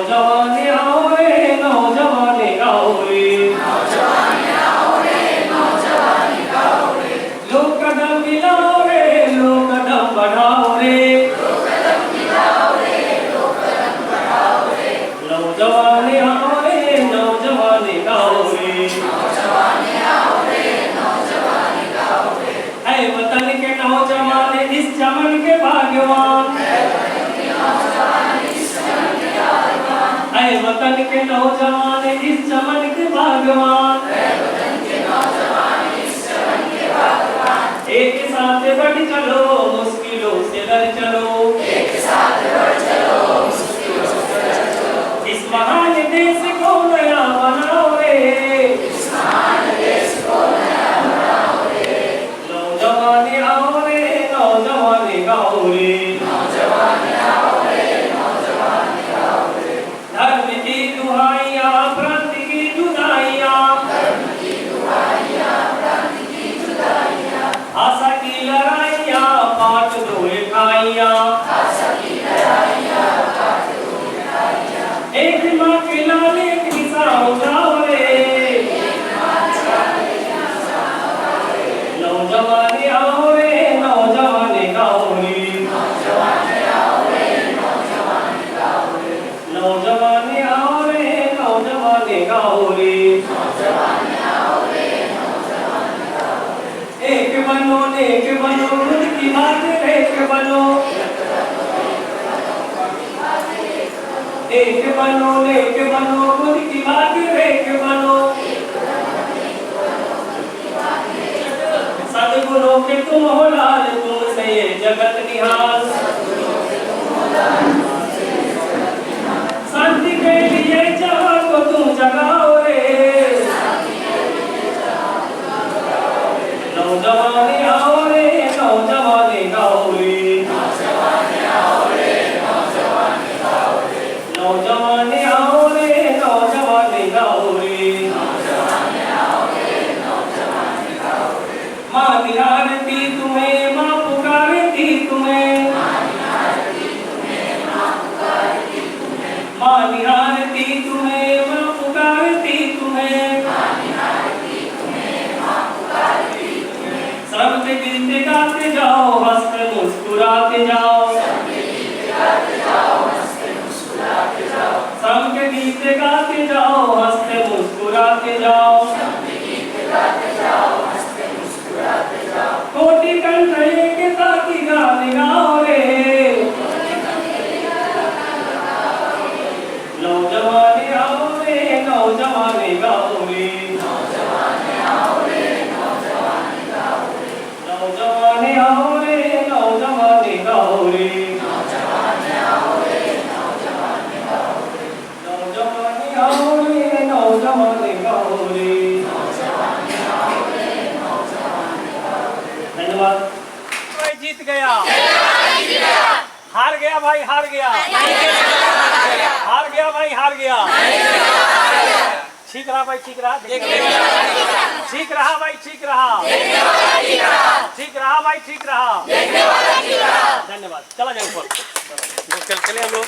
नौजवाने आओ रे नौजवाने आओ रे नौजवाने आओ रे नौजवाने आओ रे लो कदम मिलाओ रे लो कदम बढ़ाओ रे लो कदम मिलाओ रे लो कदम बढ़ाओ रे नौजवाने आओ रे नौजवाने आओ रे नौजवाने आओ रे नौजवाने आओ रे ऐ वतन के नौजवान इस चमन के भाग्यवान वतन के नौजवान इस चमन के भाग्यवान एक साथ बढ़ चलो मुश्किलों से लड़ चलो एक साथ बढ़ चलो मुश्किलों से लड़ चलो इस महान देश को नया बनाओ रे इस महान देश को नया बनाओ रे नौजवाने आओ रे नौजवाने गाओ रे नौजवाने आओ रे नौजवाने गाओ रे धर्म की दुहाइयां प्रांत की जुदाइयां धर्म की दुहाइयां प्रांत की जुदाइयां आशा की लड़ाइयां पाट दो इकाइयां आशा की लड़ाइयां पाट दो इकाइयां एक मां के लाल एक निशान उठाओ रे एक मां के लाल एक निशान उठाओ रे नौजवाने आओ रे नौजवाने गाओ रे नौजवाने आओ रे नौजवाने गाओ रे नौजवाने आओ रे नौजवाने गाओ रे नौजवाने आओ रे नौजवाने गाओ रे एक बनो खुद की बात एक बनो एक बनो खुद की बात एक बनो सद्गुणों के तुम हो लाल तुमसे ये जगत निहाल शांति के लिए जहां को तुम जगाओ रे नौजवाने आओ रे नौजवाने गाओ रे नौजवाने आओ रे नौजवाने गाओ रे नौजवाने आओ रे नौजवाने गाओ रे नौजवाने आओ रे नौजवाने गाओ रे मां निहारती तुम्हें मां पुकारती तुम्हें मां निहारती तुम्हें मां पुकारती तुम्हें मां निहारती तुम्हें मां पुकारती तुम्हें मां निहारती तुम्हें मां पुकारती तुम्हें श्रम के गीत गाते जाओ हंसते मुस्कुराते जाओ श्रम के गीत गाते जाओ हंसते मुस्कुराते जाओ श्रम के गीत गाते जाओ हंसते मुस्कुराते जाओ श्रम के गीत गाते जाओ हंसते मुस्कुराते जाओ कोटि कंठ एक ताकि गाने गाओ रे नौजवाने आओ रे नौजवाने गाओ रे नौजवाने आओ रे नौजवाने गाओ रे नौजवाने आओ रे नौजवाने गाओ रे नौजवाने आओ रे नौजवाने गाओ रे नौजवाने आओ रे नौजवाने गाओ रे नौजवाने आओ रे नौजवाने गाओ रे धन्यवाद। भाई जीत गया हार गया भाई हार गया हार गया भाई हार गया ठीक रहा भाई ठीक रहा ठीक रहा भाई ठीक रहा ठीक रहा भाई ठीक रहा धन्यवाद। चला जाए ऊपर चले हम लोग।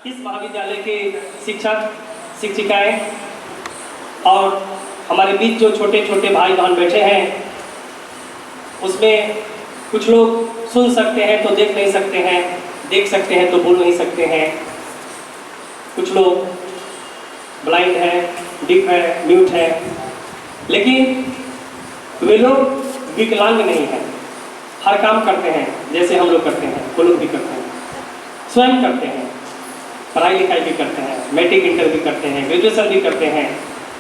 इस महाविद्यालय के शिक्षक शिक्षिकाएं और हमारे बीच जो छोटे छोटे भाई बहन बैठे हैं उसमें कुछ लोग सुन सकते हैं तो देख नहीं सकते हैं, देख सकते हैं तो बोल नहीं सकते हैं, कुछ लोग ब्लाइंड है, डिफ है, म्यूट है, लेकिन वे लोग विकलांग नहीं हैं, हर काम करते हैं जैसे हम लोग करते हैं, वो लोग भी करते हैं, स्वयं करते हैं, पढ़ाई लिखाई भी करते हैं, मैट्रिक इंटर भी करते हैं, ग्रेजुएशन भी करते हैं।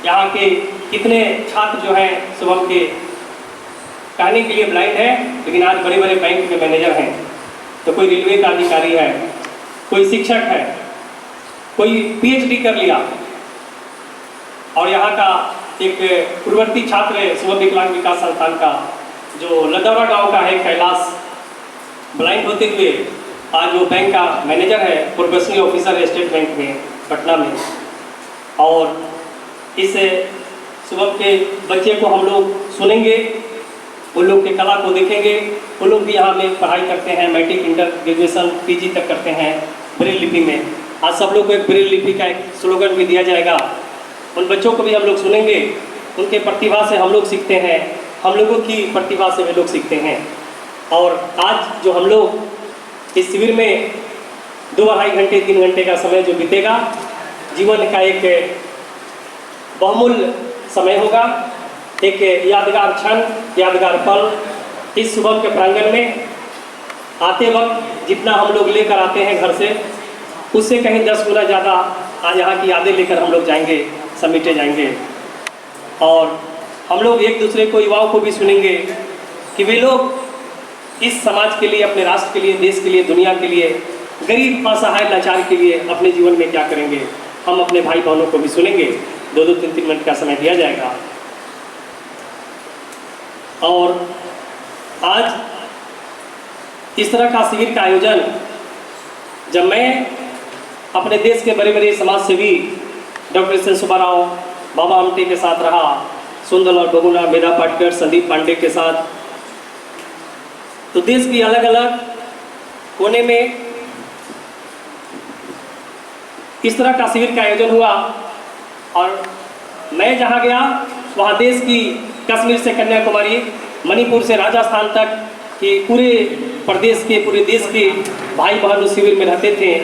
यहाँ के कितने छात्र जो हैं शुभम के कहने के लिए ब्लाइंड है, लेकिन आज बड़े बड़े बैंक में मैनेजर हैं, तो कोई रेलवे का अधिकारी है, कोई शिक्षक है, कोई पीएचडी कर लिया, और यहाँ का एक पूर्ववर्ती छात्र है सुबह विकलांग विकास संस्थान का जो लदौरा गांव का है कैलाश, ब्लाइंड होते हुए आज वो बैंक का मैनेजर है, प्रोफेशनल ऑफिसर है स्टेट बैंक में पटना में। और इस सुबह के बच्चे को हम लोग सुनेंगे, उन लोग के कला को देखेंगे। वो लोग भी यहाँ में पढ़ाई करते हैं, मैट्रिक इंटर ग्रेजुएशन पीजी तक करते हैं ब्रेल लिपि में। आज सब लोग को एक ब्रेल लिपि का एक स्लोगन भी दिया जाएगा। उन बच्चों को भी हम लोग सुनेंगे, उनके प्रतिभा से हम लोग सीखते हैं, हम लोगों की प्रतिभा से वे लोग सीखते हैं। और आज जो हम लोग इस शिविर में 2-2.5 घंटे 3 घंटे का समय जो बीतेगा, जीवन का एक बहुमूल्य समय होगा, एक यादगार क्षण, यादगार पल। इस सुबह के प्रांगण में आते वक्त जितना हम लोग लेकर आते हैं घर से, उससे कहीं 10 गुना ज़्यादा आज यहाँ की यादें लेकर हम लोग जाएंगे, समेटे जाएंगे। और हम लोग एक दूसरे को, युवाओं को भी सुनेंगे कि वे लोग इस समाज के लिए, अपने राष्ट्र के लिए, देश के लिए, दुनिया के लिए, गरीब असहाय लाचार के लिए अपने जीवन में क्या करेंगे। हम अपने भाई बहनों को भी सुनेंगे। 2-2, 3-3 मिनट का समय दिया जाएगा। और आज इस तरह का शिविर का आयोजन जब मैं अपने देश के बड़े बड़े समाज सेवी doctor S N Subbarao, Baba Amte के साथ रहा, सुंदरलाल बहुगुणा, मेधा पाटकर, संदीप पांडे के साथ, तो देश की अलग अलग कोने में इस तरह का शिविर का आयोजन हुआ। और मैं जहाँ गया वहाँ देश की, कश्मीर से कन्याकुमारी, मणिपुर से राजस्थान तक कि पूरे प्रदेश के, पूरे देश के भाई बहन उस शिविर में रहते थे।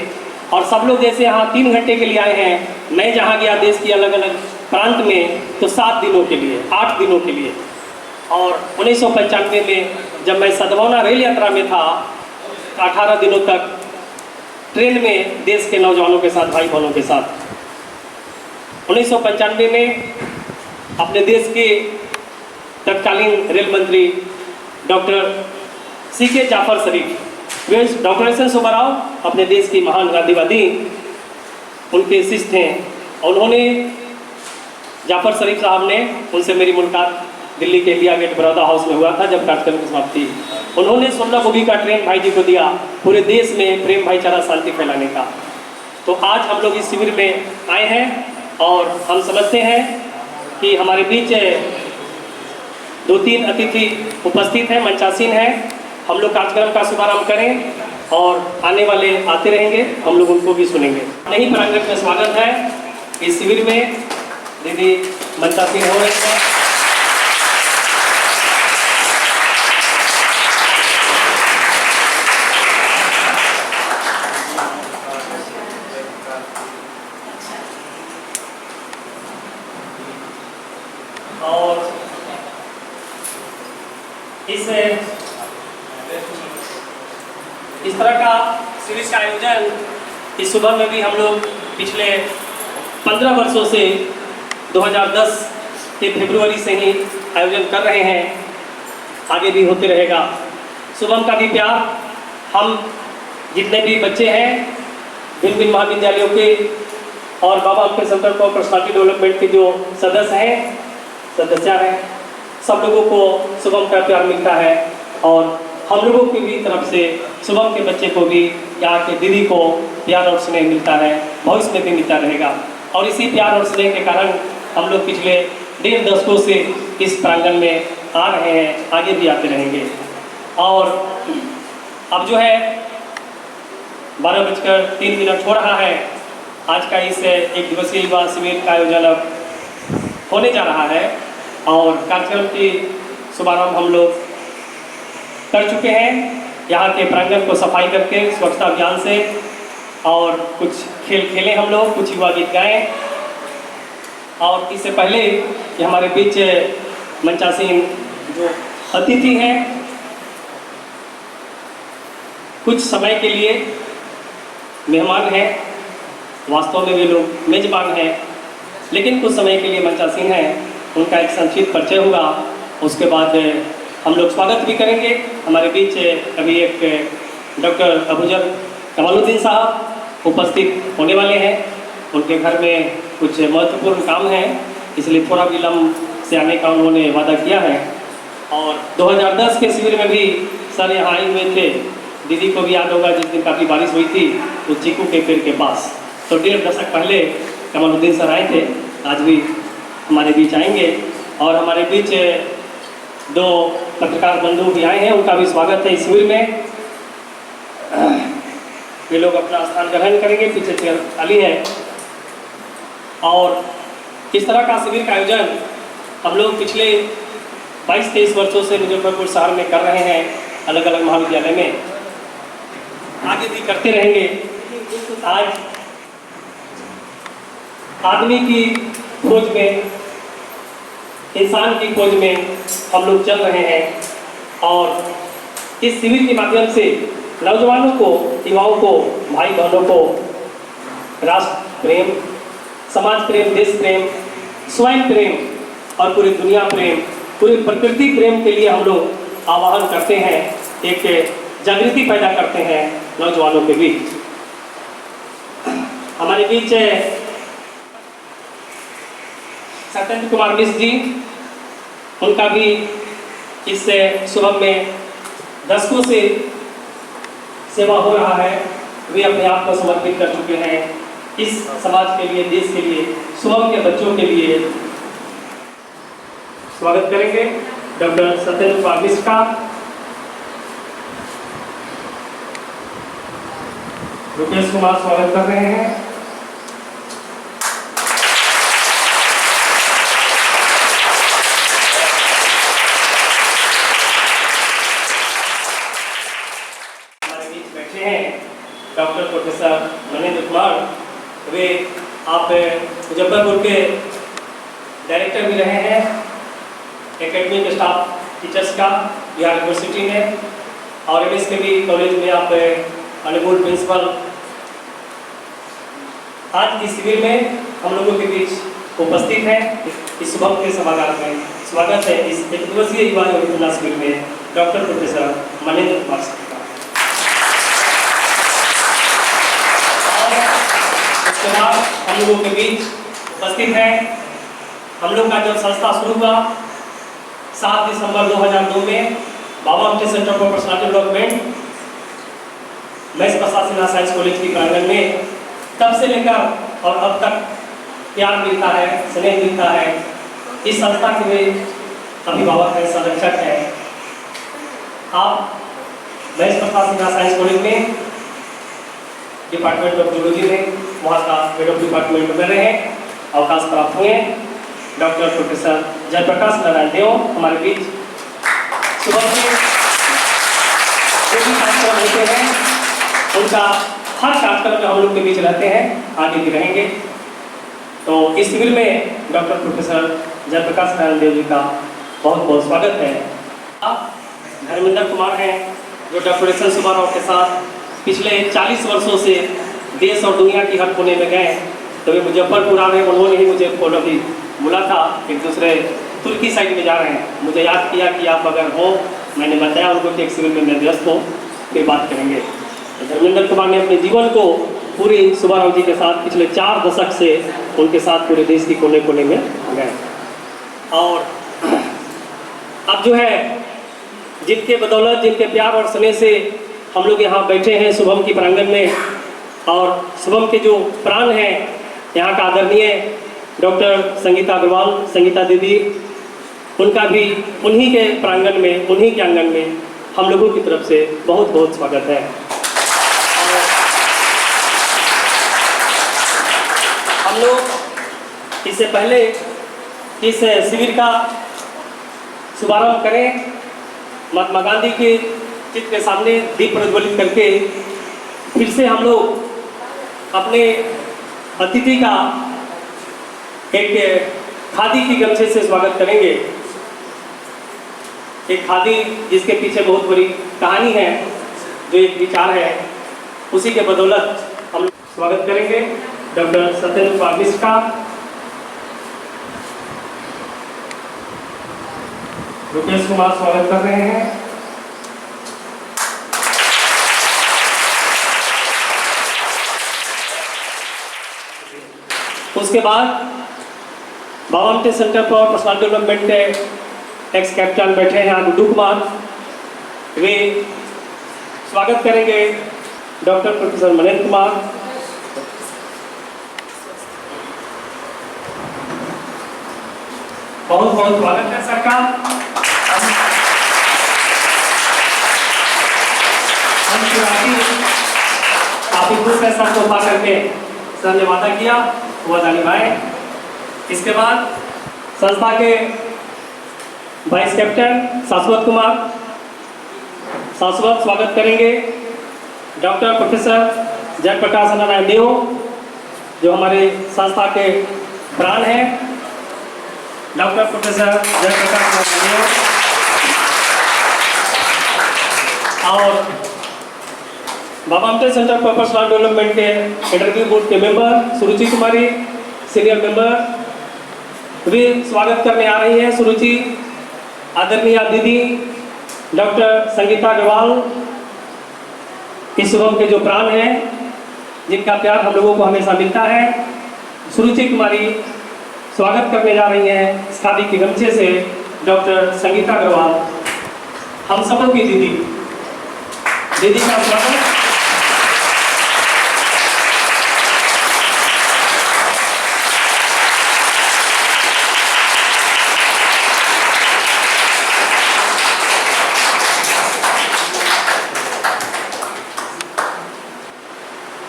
और सब लोग जैसे यहाँ 3 घंटे के लिए आए हैं, मैं जहाँ गया देश की अलग अलग प्रांत में तो 7 दिनों के लिए, 8 दिनों के लिए। और 1995 में जब मैं सद्भावना रेल यात्रा में था, 18 दिनों तक ट्रेन में देश के नौजवानों के साथ, भाई बहनों के साथ। 1995 में अपने देश के तत्कालीन रेल मंत्री डॉक्टर सीके जाफर शरीफ, वे डॉक्टर एस एन सुब्बाराव अपने देश की महान गांधीवादी, उनके शिष्य थे। और उन्होंने, जाफर शरीफ साहब ने, उनसे मेरी मुलाकात दिल्ली के इंडिया गेट बड़ौदा हाउस में हुआ था जब कार्यक्रम की समाप्ति। उन्होंने 16 बोगी का ट्रेन भाई जी को दिया पूरे देश में प्रेम भाईचारा शांति फैलाने का। तो आज हम लोग इस शिविर में आए हैं और हम समझते हैं कि हमारे बीच 2-3 अतिथि उपस्थित हैं, मंचासीन हैं। हम लोग कार्यक्रम का शुभारंभ करें और आने वाले आते रहेंगे, हम लोग उनको भी सुनेंगे। नई प्रांगण में स्वागत है। इस शिविर में दीदी मंचासीन हो रहे हैं। और इस तरह का शिविर का आयोजन इस सुबह में भी हम लोग पिछले 15 वर्षों से 2010 के फरवरी से ही आयोजन कर रहे हैं, आगे भी होते रहेगा। शुभम का भी प्यार, हम जितने भी बच्चे हैं भिन्न भिन्न महाविद्यालयों के और Baba Amte centre for personality development के जो सदस्य हैं, सब लोगों को शुभम का प्यार मिलता है। और हम लोगों की भी तरफ से शुभम के बच्चे को भी, यहाँ के दीदी को प्यार और स्नेह मिलता है, भविष्य में भी मिलता रहेगा। और इसी प्यार और स्नेह के कारण हम लोग पिछले 1.5 दशकों से इस प्रांगण में आ रहे हैं, आगे भी आते रहेंगे। और अब जो है 12:03 हो रहा है। आज का इस 1 दिवसीय युवा शिविर का आयोजन अब होने जा रहा है और कार्यक्रम की शुभारंभ हम लोग कर चुके हैं। यहाँ के प्रांगण को सफाई करके स्वच्छता अभियान से, और कुछ खेल खेले हम लोग, कुछ युवा गीत गाए। और इससे पहले कि हमारे बीच मंचासीन जो अतिथि हैं कुछ समय के लिए मेहमान हैं, वास्तव में वे लोग मेजबान हैं, लेकिन कुछ समय के लिए मंचासीन हैं। उनका एक संक्षिप्त परिचय होगा, उसके बाद हम लोग स्वागत भी करेंगे। हमारे बीच अभी एक डॉक्टर अबूजर कमालुद्दीन साहब उपस्थित होने वाले हैं। उनके घर में कुछ महत्वपूर्ण काम है, इसलिए थोड़ा विलम्ब से आने का उन्होंने वादा किया है। और 2010 के शिविर में भी सर यहाँ आए हुए थे। दीदी को भी याद होगा जिस दिन काफ़ी बारिश हुई थी तो चीकू के पेड़ के पास, तो 1.5 दशक पहले कमालुद्दीन सर आए थे। आज भी हमारे बीच आएंगे। और हमारे बीच 2 पत्रकार बंधु भी आए हैं, उनका भी स्वागत है इस शिविर में। ये लोग अपना स्थान ग्रहण करेंगे, पीछे चेयर खाली है। और इस तरह का शिविर का आयोजन हम लोग पिछले 22-23 वर्षों से मुजफ्फरपुर शहर में कर रहे हैं, अलग अलग महाविद्यालय में, आगे भी करते रहेंगे। आज आदमी की खोज में, इंसान की खोज में हम लोग चल रहे हैं। और इस शिविर के माध्यम से नौजवानों को, युवाओं को, भाई बहनों को राष्ट्र प्रेम, समाज प्रेम, देश प्रेम, स्वयं प्रेम और पूरी दुनिया प्रेम, पूरी प्रकृति प्रेम के लिए हम लोग आह्वान करते हैं, एक जागृति पैदा करते हैं नौजवानों के बीच। हमारे बीच सत्येंद्र कुमार मिश्र जी, उनका भी इस शुभम में दशकों से सेवा हो रहा है। वे अपने आप को समर्पित कर चुके हैं इस समाज के लिए, देश के लिए, शुभम के बच्चों के लिए। स्वागत करेंगे डॉक्टर सत्येंद्र कुमार मिश्र का। रुपेश कुमार स्वागत कर रहे हैं। डॉक्टर प्रोफेसर मनेंद्र कुमार, वे आप मुजफ्फरपुर के डायरेक्टर भी रहे हैं एकेडमिक स्टाफ टीचर्स का बिहार यूनिवर्सिटी में, और एमएस के भी कॉलेज में आप अनुकूल प्रिंसिपल। आज इस शिविर में हम लोगों के बीच उपस्थित हैं इस शुभम के सभागार में। स्वागत है इस 1 दिवसीय युवा योजना शिविर में डॉक्टर प्रोफेसर मनेंद्र कुमार का। हम लोगों के बीच उपस्थित है, हम लोग का जब संस्था शुरू हुआ 7 दिसंबर 2002 में Baba Ambedkar centre for personality development math प्रशासन साइंस कॉलेज की प्रांगण में, तब से लेकर और अब तक प्यार मिलता है, स्नेह मिलता है। इस संस्था के वे अभिभावक है, संरक्षक है। आप मैथ प्रशासन साइंस कॉलेज में डिपार्टमेंट ऑफ जूलॉजी में वहाँ का हेड ऑफ डिपार्टमेंट में रहे, अवकाश प्राप्त हुए। डॉक्टर प्रोफेसर जयप्रकाश नारायण देव हमारे बीच सुबह से जो भी कार्यक्रम होते हैं उनका हर कार्यक्रम में हम लोग के बीच रहते हैं, आगे भी रहेंगे। तो इस शिविर में डॉक्टर प्रोफेसर जयप्रकाश नारायण देव जी का बहुत बहुत स्वागत है। आप धर्मेंद्र कुमार हैं जो डॉक्टर सुब्बाराव के साथ पिछले 40 वर्षों से देश और दुनिया की हर कोने में गए। तो वे मुजफ्फरपुर आ रहे हैं, उन्होंने ही मुझे फोन अभी बोला था, एक दूसरे तुर्की साइड में जा रहे हैं। मुझे याद किया कि आप अगर हो, मैंने बताया उनको कि एक शिविर में मैं व्यस्त हूँ, फिर बात करेंगे। धर्मेंद्र कुमार ने अपने जीवन को पूरी सुब्बाराव जी के साथ पिछले 4 दशक से उनके साथ पूरे देश की कोने कोने में गए। और अब जो है जिनके बदौलत, जिनके प्यार और स्नेह से हम लोग यहाँ बैठे हैं शुभम की प्रांगण में, और शुभम के जो प्राण हैं यहाँ का आदरणीय डॉक्टर संगीता अग्रवाल, संगीता दीदी, उनका भी उन्हीं के प्रांगण में, उन्हीं के आंगन में हम लोगों की तरफ से बहुत बहुत स्वागत है। हम लोग इससे पहले इस शिविर का शुभारंभ करें, महात्मा गांधी के चित्र के सामने दीप प्रज्वलित करके फिर से हम लोग अपने अतिथि का एक खादी की गमछे से स्वागत करेंगे। एक खादी जिसके पीछे बहुत बड़ी कहानी है, जो एक विचार है, उसी के बदौलत हम स्वागत करेंगे डॉक्टर सत्येंद्र कुमार मिश्र का। रुपेश कुमार स्वागत कर रहे हैं। उसके बाद Baba Amte centre for personality development के एक्स कैप्टन बैठे हैं गुड्डू कुमार, वे स्वागत करेंगे डॉक्टर प्रोफेसर मनेंद्र कुमार। बहुत बहुत स्वागत है सर का। हम काफी खुश है सबको पा करके, सर ने वादा किया वो वादा निभाए। इसके बाद संस्था के वाइस कैप्टन शाश्वत कुमार, शाश्वत स्वागत करेंगे डॉक्टर प्रोफेसर जयप्रकाश नारायण देव, जो हमारे संस्था के प्राण हैं। डॉक्टर प्रोफेसर जयप्रकाश नारायण देव और Baba Amte centre for personal development के इंटरव्यू बोर्ड के member Suruchi Kumari, senior member, वे स्वागत करने आ रही हैं। सुरुचि आदरणीय दीदी डॉक्टर संगीता अग्रवाल, इस शुभम के जो प्राण हैं, जिनका प्यार हम लोगों को हमेशा मिलता है। सुरुचि कुमारी स्वागत करने जा रही हैं खादी के गमछे से डॉक्टर संगीता अग्रवाल, हम सबों की दीदी। दीदी का स्वागत।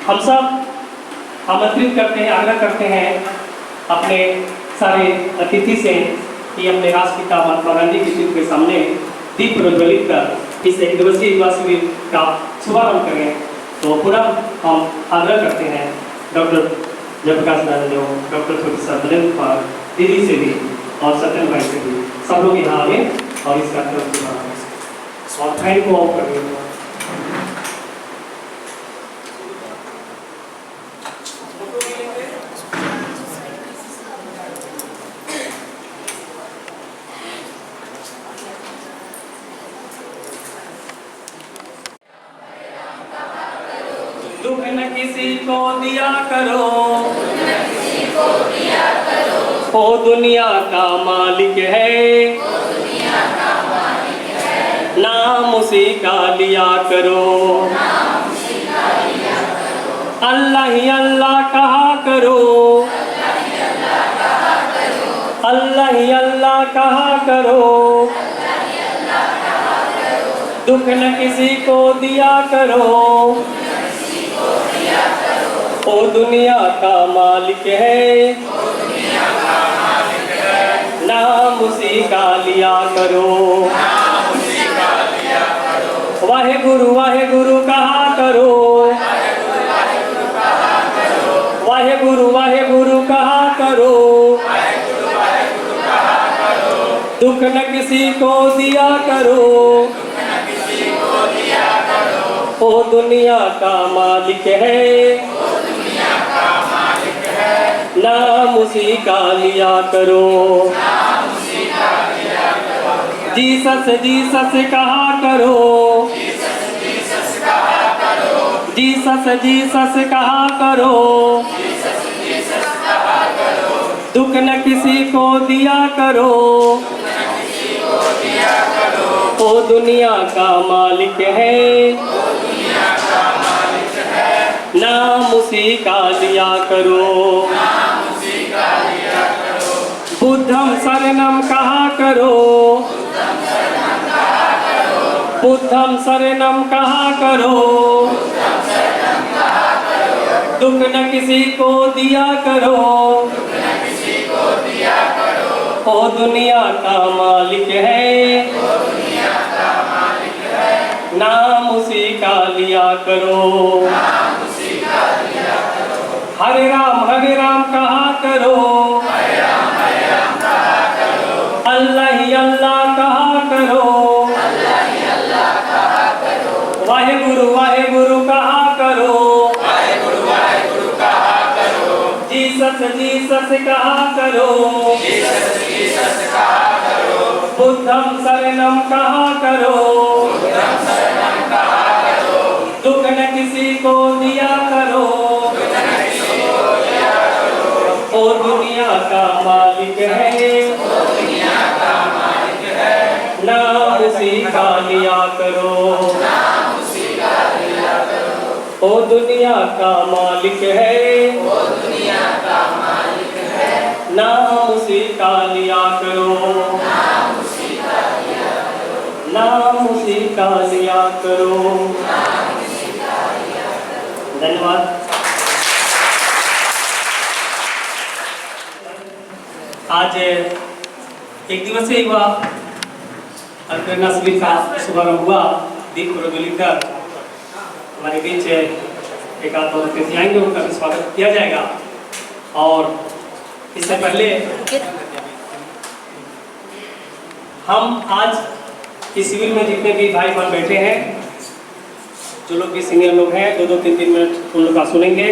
हम सब आमंत्रित करते हैं, आग्रह करते हैं अपने सारे अतिथि से कि अपने राष्ट्रपिता महात्मा गांधी के चित्र के सामने दीप प्रज्वलित कर इस एक दिवसीय युवा शिविर का शुभारंभ करें। तो पुनः हम आग्रह करते हैं डॉक्टर जयप्रकाश नारायण देव, डॉक्टर प्रोफेसर मनेंद्र कुमार दीदी से भी और सत्यन भाई से भी, सब लोग यहाँ आए और इस कार्यक्रम को और फैन को ऑफ करें। दुख न किसी को दिया करो, ओ दुनिया का मालिक है, नाम उसी का लिया करो। अल्लाह ही अल्लाह कहा करो, अल्लाह ही अल्लाह कहा करो। दुख न किसी को दिया करो, ओ दुनिया का मालिक है, नाम उसी का लिया करो। वाहे गुरु कहा करो, वाहे गुरु कहा करो। दुख न किसी को दिया करो, ओ दुनिया का मालिक है, नाम उसी का लिया करो। जीसस जीसस कहा करो, जीसस जीसस कहा करो। दुख न किसी को दिया करो, ओ दुनिया का मालिक है, नाम उसी का लिया करो। बुद्धम शरणम कहा करो, बुद्धम शरणम कहा करो। दुख न किसी को दिया करो, ओ दुनिया का मालिक है, नाम उसी का लिया करो। हरे राम कहा करो, अल्लाह ही अल्लाह कहा करो। वाहे गुरु कहा करो, जीसस जीसस कहा करो। बुद्धं शरणं कहा करो, दुख न किसी को दिया करो, ओ दुनिया का मालिक है, नाम उसी का लिया करो, ओ दुनिया का मालिक है, नाम उसी का लिया करो, नाम उसी का लिया करो। धन्यवाद। आज एक दिवसीय युवा प्रेरणा शिविर का शुभारंभ हुआ। दीप प्रज्वलित कर हमारे बीच एक आध और अतिथि आएंगे, उनका भी स्वागत किया जाएगा। और इससे पहले हम आज इस शिविर में जितने भी भाई बहन बैठे हैं, जो लोग भी सीनियर लोग हैं, 2-2, 3-3 मिनट उन लोग का सुनेंगे।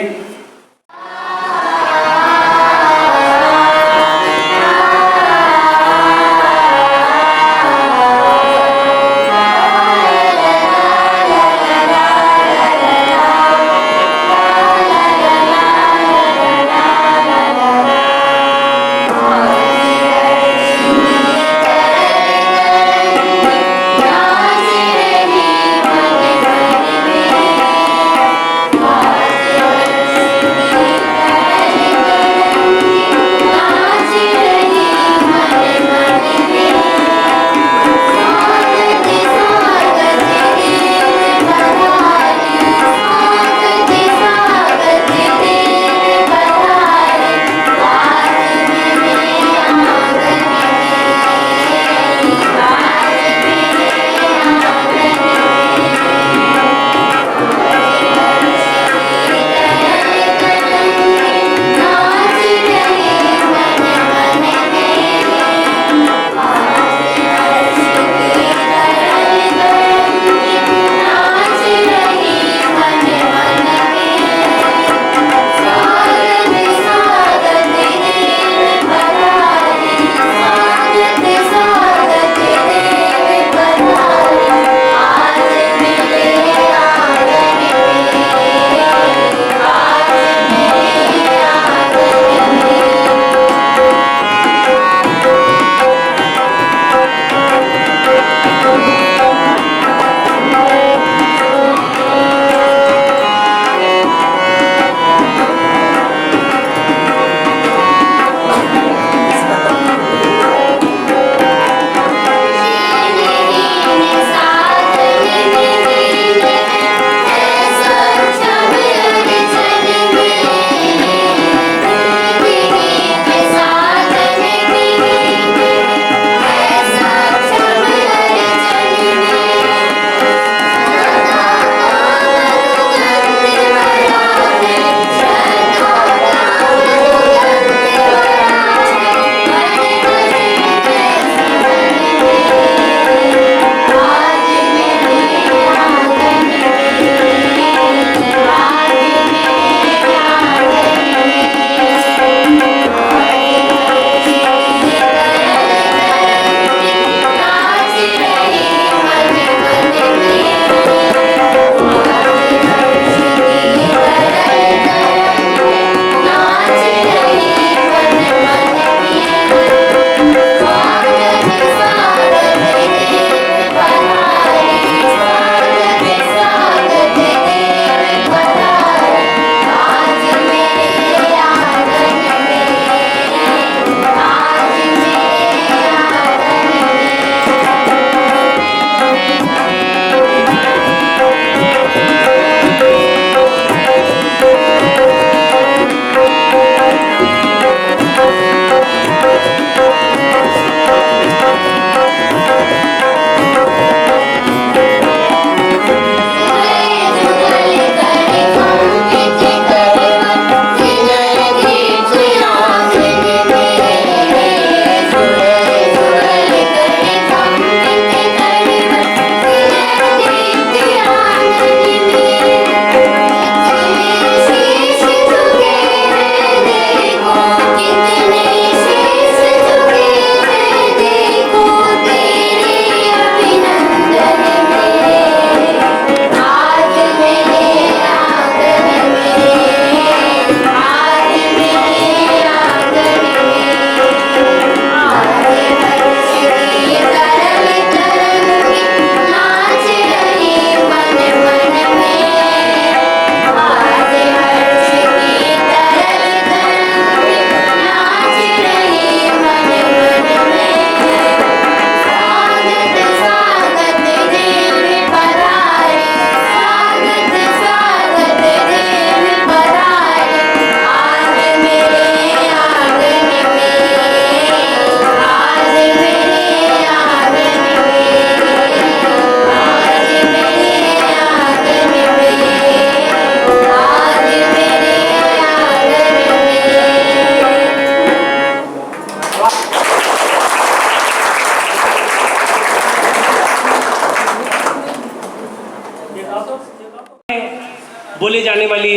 बोले जाने वाली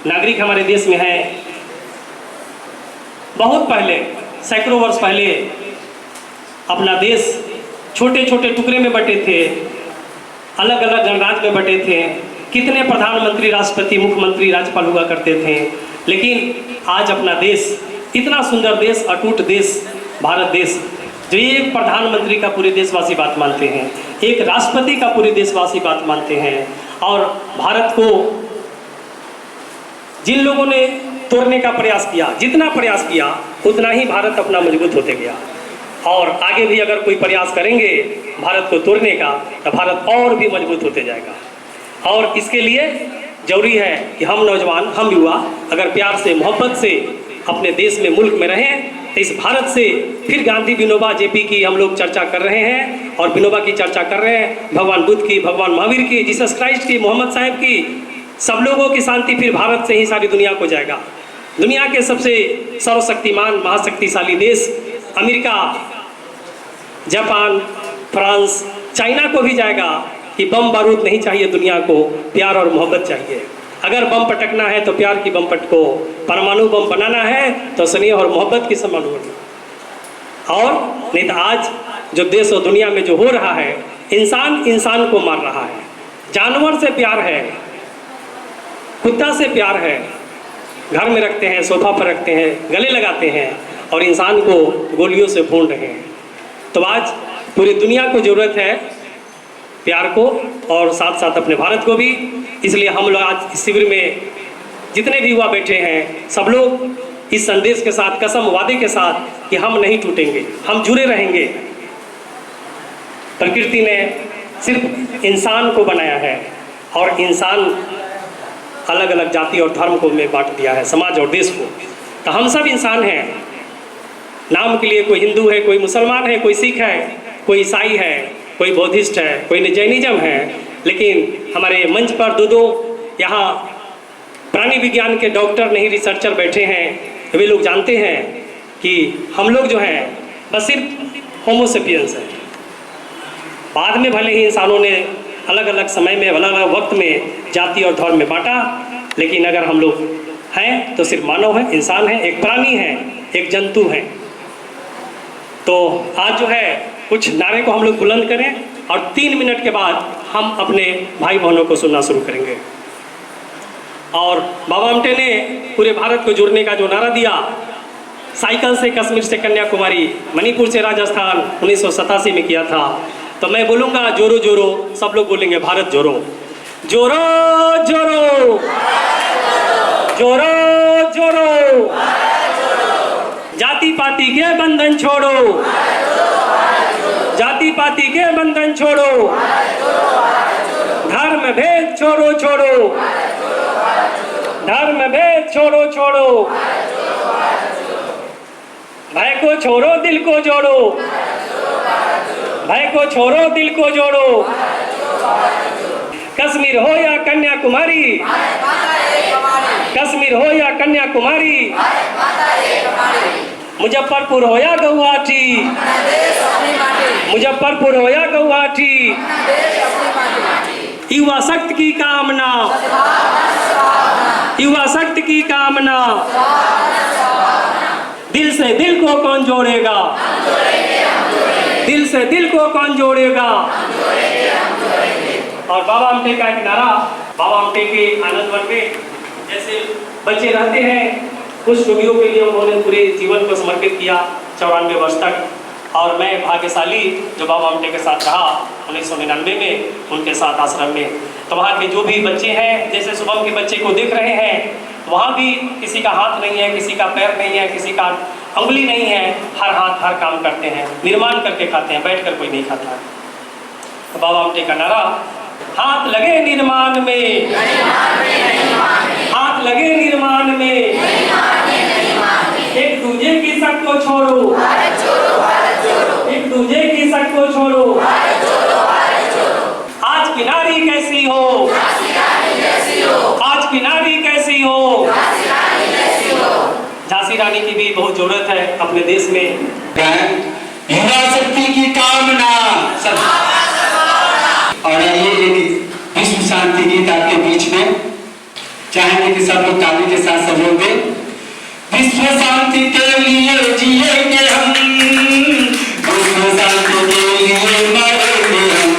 नागरिक हमारे देश में है। बहुत पहले, सैकड़ों वर्ष पहले अपना देश छोटे छोटे टुकड़े में बटे थे, अलग अलग गणराज्य में बटे थे। कितने प्रधानमंत्री, राष्ट्रपति, मुख्यमंत्री, राज्यपाल हुआ करते थे। लेकिन आज अपना देश, इतना सुंदर देश, अटूट देश, भारत देश, जो एक प्रधानमंत्री का पूरे देशवासी बात मानते हैं, एक राष्ट्रपति का पूरे देशवासी बात मानते हैं। और भारत को जिन लोगों ने तोड़ने का प्रयास किया, जितना प्रयास किया उतना ही भारत अपना मजबूत होते गया। और आगे भी अगर कोई प्रयास करेंगे भारत को तोड़ने का, तो भारत और भी मजबूत होते जाएगा। और इसके लिए जरूरी है कि हम नौजवान, हम युवा अगर प्यार से, मोहब्बत से अपने देश में, मुल्क में रहें, तो इस भारत से फिर गांधी, विनोबा, जेपी की हम लोग चर्चा कर रहे हैं और विनोबा की चर्चा कर रहे हैं, भगवान बुद्ध की, भगवान महावीर की, जीसस क्राइस्ट की, मोहम्मद साहब की, सब लोगों की शांति फिर भारत से ही सारी दुनिया को जाएगा। दुनिया के सबसे सर्वशक्तिमान, महाशक्तिशाली देश अमेरिका, जापान, फ्रांस, चाइना को भी जाएगा कि बम बारूद नहीं चाहिए दुनिया को, प्यार और मोहब्बत चाहिए। अगर बम पटकना है तो प्यार की बम पटको, परमाणु बम बनाना है तो स्नेह और मोहब्बत की परमाणु बनो। और नहीं तो आज जो देश और दुनिया में जो हो रहा है, इंसान इंसान को मार रहा है, जानवर से प्यार है, कुत्ता से प्यार है, घर में रखते हैं, सोफा पर रखते हैं, गले लगाते हैं और इंसान को गोलियों से भून रहे हैं। तो आज पूरी दुनिया को ज़रूरत है प्यार को और साथ साथ अपने भारत को भी। इसलिए हम लोग आज इस शिविर में जितने भी युवा बैठे हैं, सब लोग इस संदेश के साथ, कसम वादे के साथ कि हम नहीं टूटेंगे, हम जुड़े रहेंगे। प्रकृति ने सिर्फ इंसान को बनाया है और इंसान अलग अलग जाति और धर्म को में बांट दिया है, समाज और देश को। तो हम सब इंसान हैं। नाम के लिए कोई हिंदू है, कोई मुसलमान है, कोई सिख है, कोई ईसाई है, कोई बौद्धिस्ट है, कोई जैनिज्म है। लेकिन हमारे मंच पर दो यहाँ प्राणी विज्ञान के डॉक्टर नहीं, रिसर्चर बैठे हैं। वे लोग जानते हैं कि हम लोग जो हैं बस सिर्फ होमोसेपियंस है। बाद में भले ही इंसानों ने अलग अलग समय में, अलग अलग वक्त में जाति और धर्म में बांटा, लेकिन अगर हम लोग हैं तो सिर्फ मानव है, इंसान है, एक प्राणी है, एक जंतु है। तो आज जो है कुछ नारे को हम लोग बुलंद करें और 3 मिनट के बाद हम अपने भाई बहनों को सुनना शुरू करेंगे। और बाबा आमटे ने पूरे भारत को जोड़ने का जो नारा दिया, साइकिल से कश्मीर से कन्याकुमारी, मणिपुर से राजस्थान 1987 में किया था। तो मैं बोलूँगा जोरो जोरो, सब लोग बोलेंगे भारत जोरो, जोरो जोरो, जोरो जोरो, जाति पाति के बंधन छोड़ो, जाति पाति के बंधन छोड़ो, धर्म भेद छोड़ो छोड़ो, धर्म भेद छोड़ो छोड़ो, भय को छोड़ो दिल को जोड़ो, भय को छोड़ो दिल को जोड़ो। कश्मीर हो या कन्याकुमारी, कश्मीर हो या कन्याकुमारी, मुजफ्फरपुर हो या गुवाहाटी, मुजफ्फरपुर हो या गुवाहाटी, युवा शक्ति की कामना, युवा शक्ति की कामना, दिल से दिल को कौन जोड़ेगा, दिल से दिल को कौन जोड़ेगा। और बाबा आमटे का एक नारा, बाबा आमटे के आनंद वन में जैसे बच्चे रहते हैं, कुछ स्टूडियो के लिए उन्होंने पूरे जीवन को समर्पित किया 94 वर्ष तक। और मैं भाग्यशाली जो बाबा आमटे के साथ रहा 1999 में उनके साथ आश्रम में। तो वहाँ के जो भी बच्चे हैं, जैसे शुभम के बच्चे को देख रहे हैं, वहाँ भी किसी का हाथ नहीं है, किसी का पैर नहीं है, किसी का उंगली नहीं है, हर हाथ हर काम करते हैं, निर्माण करके खाते हैं, बैठकर कोई नहीं खाता है। तो बाबा आमटे का नारा, हाथ लगे निर्माण में, हाथ लगे निर्माण में, एक दूजे की शक को छोड़ो, एक दूजे की शक को छोड़ो। आज की नारी कैसी हो, आज की नारी कैसी हो। झांसी रानी की भी बहुत जरूरत है अपने देश में। युवा शक्ति की कामना और ये एक विश्व शांति गीत आपके बीच में चाहेंगे कि सब लोग ताली के साथ सहयोग दें। विश्व शांति के लिए जिएंगे हम, विश्व शांति के लिए मरेंगे हम,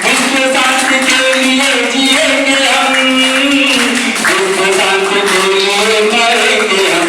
विश्व शांति के लिए जिएंगे हम, विश्व शांति के लिए मरेंगे हम।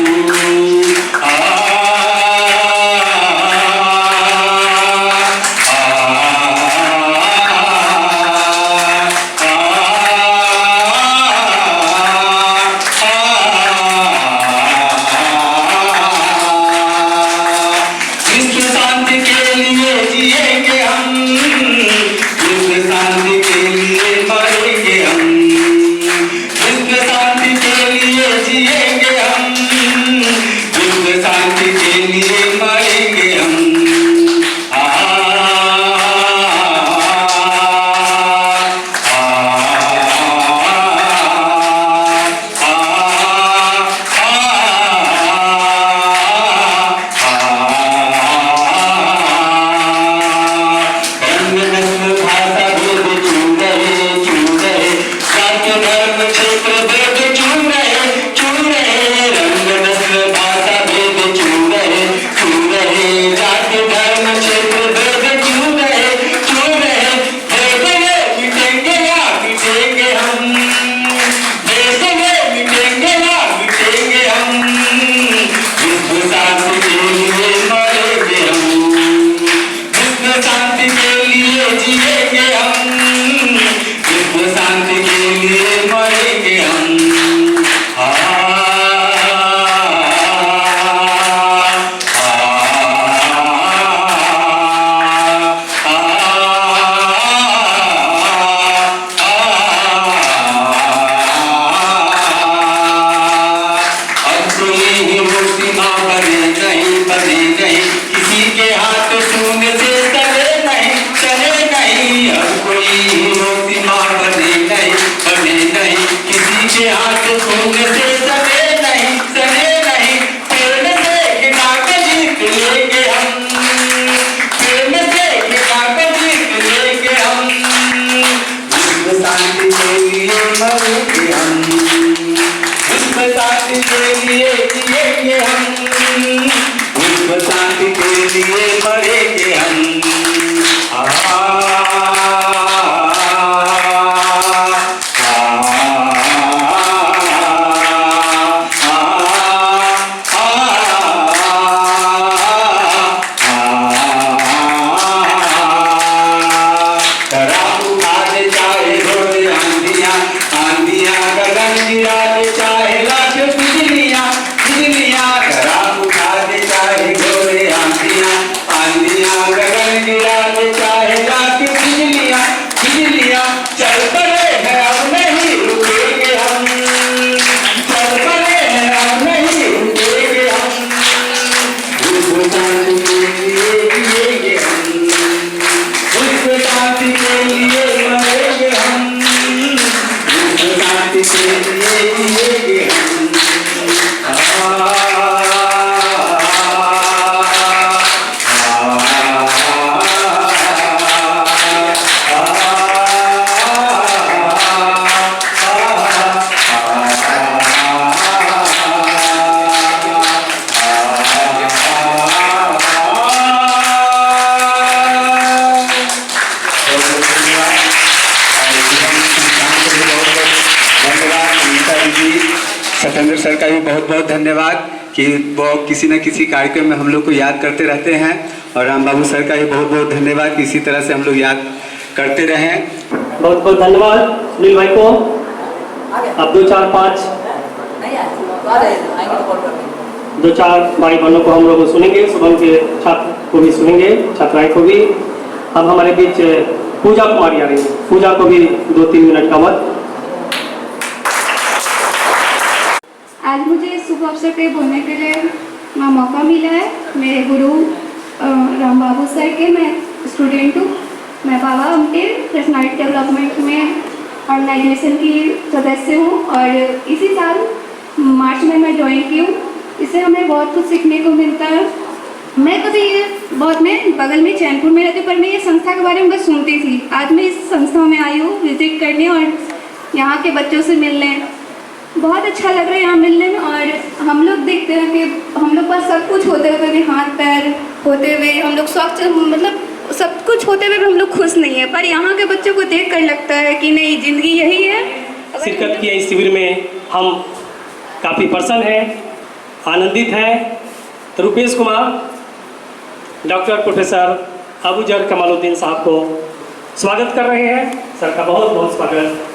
सत्येंद्र सर का भी बहुत बहुत धन्यवाद कि वो किसी न किसी कार्यक्रम में हम लोग को याद करते रहते हैं, और राम बाबू सर का भी बहुत बहुत धन्यवाद कि इसी तरह से हम लोग याद करते रहें। बहुत बहुत धन्यवाद सुनील भाई को। अब 2-4 भाई बहनों को हम लोग सुनेंगे, शुभम के छात्र को भी सुनेंगे, छात्राएं को भी। अब हमारे बीच पूजा कुमारी आ रही है, पूजा को भी 2-3 मिनट का वक्त। आज मुझे इस शुभ अवसर पे बोलने के लिए मौका मिला है। मेरे गुरु राम बाबू सर के मैं स्टूडेंट हूँ। मैं बाबा उनके पर्सनालिटी डेवलपमेंट में ऑर्गेनाइजेशन की सदस्य हूँ, और इसी साल मार्च में मैं ज्वाइन की हूँ। इससे हमें बहुत कुछ सीखने को मिलता है। मैं कभी मैं बगल में चैनपुर में रहती हूँ, पर मैं ये संस्था के बारे में बस सुनती थी। आज मैं इस संस्था में आई हूँ विजिट करने और यहाँ के बच्चों से मिलने। बहुत अच्छा लग रहा है यहाँ मिलने में। और हम लोग देखते हैं कि हम लोग पास सब कुछ होते हुए भी, हाथ पैर होते हुए, हम लोग मतलब सब कुछ होते हुए भी हम लोग खुश नहीं है। पर यहाँ के बच्चों को देख कर लगता है कि नहीं, जिंदगी यही है। शिरकत किया इस शिविर में हम काफ़ी प्रसन्न हैं, आनंदित हैं। तो रुपेश कुमार, डॉक्टर प्रोफेसर अबूजर कमालुद्दीन साहब को स्वागत कर रहे हैं। सर का बहुत बहुत स्वागत।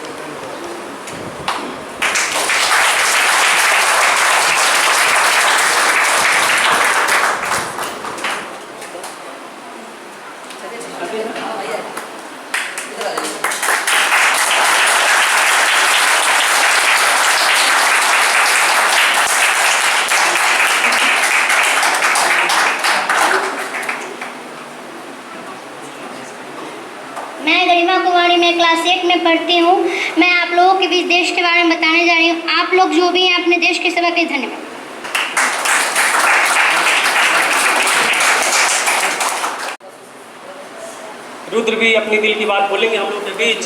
मैं गरिमा कुमारी में क्लास 8 में पढ़ती हूँ। मैं आप लोगों के बीच देश के बारे में बताने जा रही हूँ। आप लोग जो भी हैं अपने देश की सेवा के लिए धन्यवाद। रुद्र भी अपनी दिल की बात बोलेंगे हम लोग के बीच।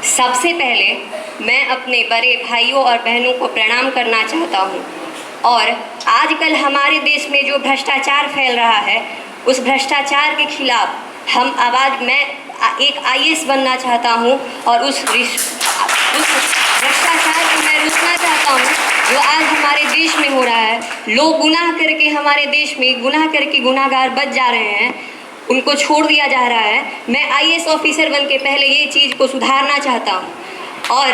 सबसे पहले मैं अपने बड़े भाइयों और बहनों को प्रणाम करना चाहता हूँ। और आजकल हमारे देश में जो भ्रष्टाचार फैल रहा है, उस भ्रष्टाचार के खिलाफ मैं एक IAS बनना चाहता हूँ और उस भ्रष्टाचार को मैं रोकना चाहता हूँ जो आज हमारे देश में हो रहा है। लोग गुनाह करके हमारे देश में गुनाह करके गुनाहगार बच जा रहे हैं, उनको छोड़ दिया जा रहा है। मैं IAS ऑफिसर बन के पहले ये चीज़ को सुधारना चाहता हूँ और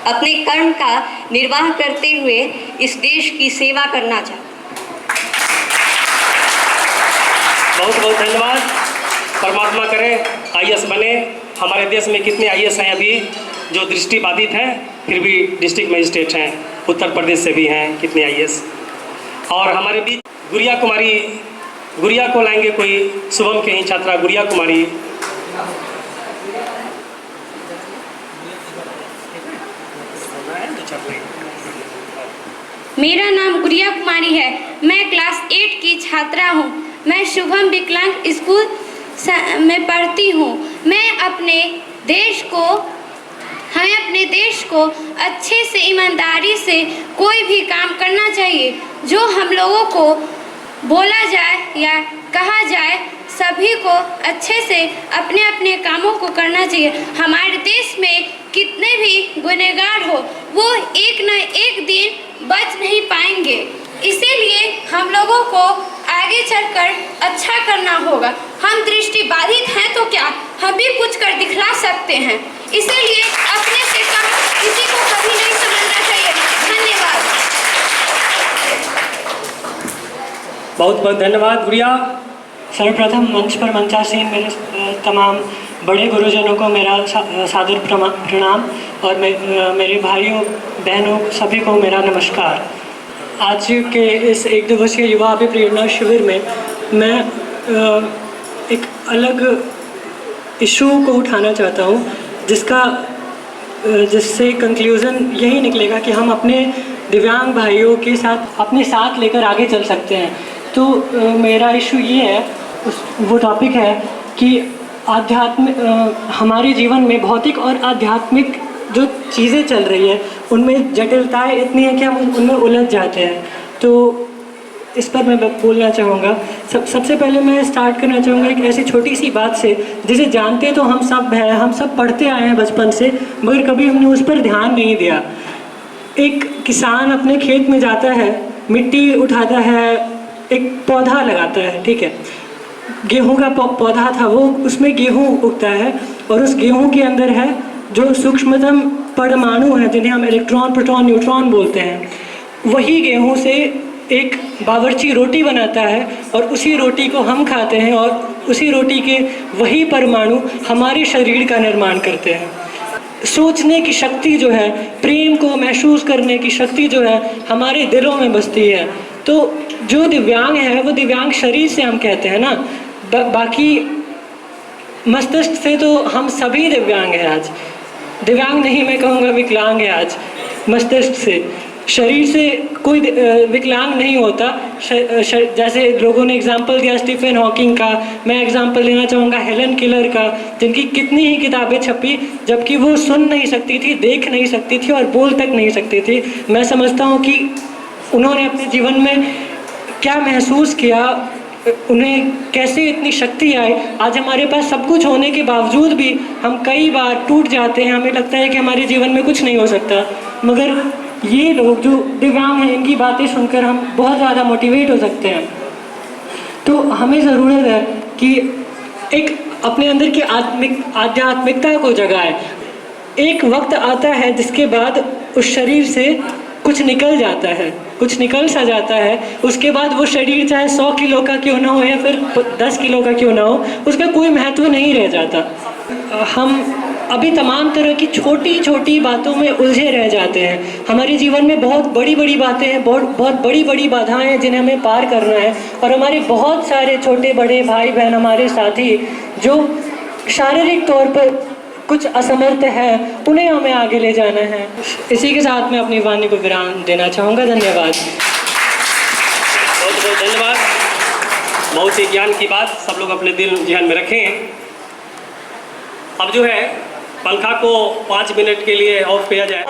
अपने कर्म का निर्वाह करते हुए इस देश की सेवा करना चाहता हूँ। बहुत बहुत धन्यवाद। परमात्मा करे IAS बने। हमारे देश में कितने IAS हैं अभी जो दृष्टिबाधित हैं, फिर भी डिस्ट्रिक्ट मजिस्ट्रेट हैं। उत्तर प्रदेश से भी हैं कितने IAS। और हमारे बीच गुड़िया को लाएंगे कोई शुभम के ही छात्रा गुड़िया कुमारी। मेरा नाम गुड़िया कुमारी है। मैं क्लास 8 की छात्रा हूँ। मैं शुभम विकलांग स्कूल में पढ़ती हूँ। हमें अपने देश को अच्छे से ईमानदारी से कोई भी काम करना चाहिए। जो हम लोगों को बोला जाए या कहा जाए, सभी को अच्छे से अपने अपने कामों को करना चाहिए। हमारे देश में कितने भी गुनहगार हो, वो एक न एक दिन बच नहीं पाएंगे। इसीलिए हम लोगों को आगे चलकर अच्छा करना होगा। हम दृष्टिबाधित हैं तो क्या, हम भी कुछ कर दिखला सकते हैं। इसीलिए अपने से कम किसी को कभी नहीं समझना चाहिए। धन्यवाद। बहुत बहुत धन्यवाद गुड़िया। सर्वप्रथम मंच पर मंचासीन मेरे तमाम बड़े गुरुजनों को मेरा सादर प्रणाम और मेरे भाइयों बहनों सभी को मेरा नमस्कार। आज के इस 1 दिवसीय युवा अभिप्रेरणा शिविर में मैं एक अलग इशू को उठाना चाहता हूँ, जिससे कंक्लूज़न यही निकलेगा कि हम अपने दिव्यांग भाइयों के साथ अपने साथ लेकर आगे चल सकते हैं। तो मेरा इशू ये है, वो टॉपिक है कि हमारे जीवन में भौतिक और आध्यात्मिक जो चीज़ें चल रही हैं उनमें जटिलताएं इतनी हैं कि हम उनमें उलझ जाते हैं। तो इस पर मैं बोलना चाहूँगा। सबसे पहले मैं स्टार्ट करना चाहूँगा एक ऐसी छोटी सी बात से जिसे जानते तो हम सब हैं, हम सब पढ़ते आए हैं बचपन से, मगर कभी हमने उस पर ध्यान नहीं दिया। एक किसान अपने खेत में जाता है, मिट्टी उठाता है, एक पौधा लगाता है, ठीक है, गेहूं का पौधा था वो, उसमें गेहूं उगता है और उस गेहूं के अंदर है जो सूक्ष्मतम परमाणु हैं जिन्हें हम इलेक्ट्रॉन, प्रोटॉन, न्यूट्रॉन बोलते हैं। वही गेहूं से एक बावर्ची रोटी बनाता है और उसी रोटी को हम खाते हैं और उसी रोटी के वही परमाणु हमारे शरीर का निर्माण करते हैं। सोचने की शक्ति जो है, प्रेम को महसूस करने की शक्ति जो है हमारे दिलों में बसती है। तो जो दिव्यांग है वो दिव्यांग शरीर से हम कहते हैं ना, बाकी मस्तिष्क से तो हम सभी दिव्यांग हैं। आज दिव्यांग नहीं, मैं कहूँगा विकलांग है आज। मस्तिष्क से। शरीर से कोई विकलांग नहीं होता। जैसे लोगों ने एग्जाम्पल दिया स्टीफन हॉकिंग का, मैं एग्जाम्पल देना चाहूँगा हेलन केलर का, जिनकी कितनी ही किताबें छपी जबकि वो सुन नहीं सकती थी, देख नहीं सकती थी और बोल तक नहीं सकती थी। मैं समझता हूँ कि उन्होंने अपने जीवन में क्या महसूस किया, उन्हें कैसे इतनी शक्ति आई। आज हमारे पास सब कुछ होने के बावजूद भी हम कई बार टूट जाते हैं, हमें लगता है कि हमारे जीवन में कुछ नहीं हो सकता, मगर ये लोग जो दिव्यांग हैं इनकी बातें सुनकर हम बहुत ज़्यादा मोटिवेट हो सकते हैं। तो हमें ज़रूरत है कि एक अपने अंदर की आध्यात्मिकता को जगाए। एक वक्त आता है जिसके बाद उस शरीर से कुछ निकल जाता है, कुछ निकल सा जाता है, उसके बाद वो शरीर चाहे 100 किलो का क्यों ना हो या फिर 10 किलो का क्यों ना हो, उसका कोई महत्व नहीं रह जाता। हम अभी तमाम तरह की छोटी छोटी बातों में उलझे रह जाते हैं। हमारे जीवन में बहुत बड़ी बड़ी बातें हैं, बहुत बड़ी बड़ी बाधाएं हैं जिन्हें हमें पार करना है, और हमारे बहुत सारे छोटे बड़े भाई बहन, हमारे साथी जो शारीरिक तौर पर कुछ असमर्थ है, उन्हें हमें आगे ले जाना है। इसी के साथ मैं अपनी वाणी को विराम देना चाहूँगा। धन्यवाद। बहुत बहुत धन्यवाद। बहुत ही ज्ञान की बात सब लोग अपने दिल ध्यान में रखें। अब जो है पंखा को 5 मिनट के लिए ऑफ किया जाए।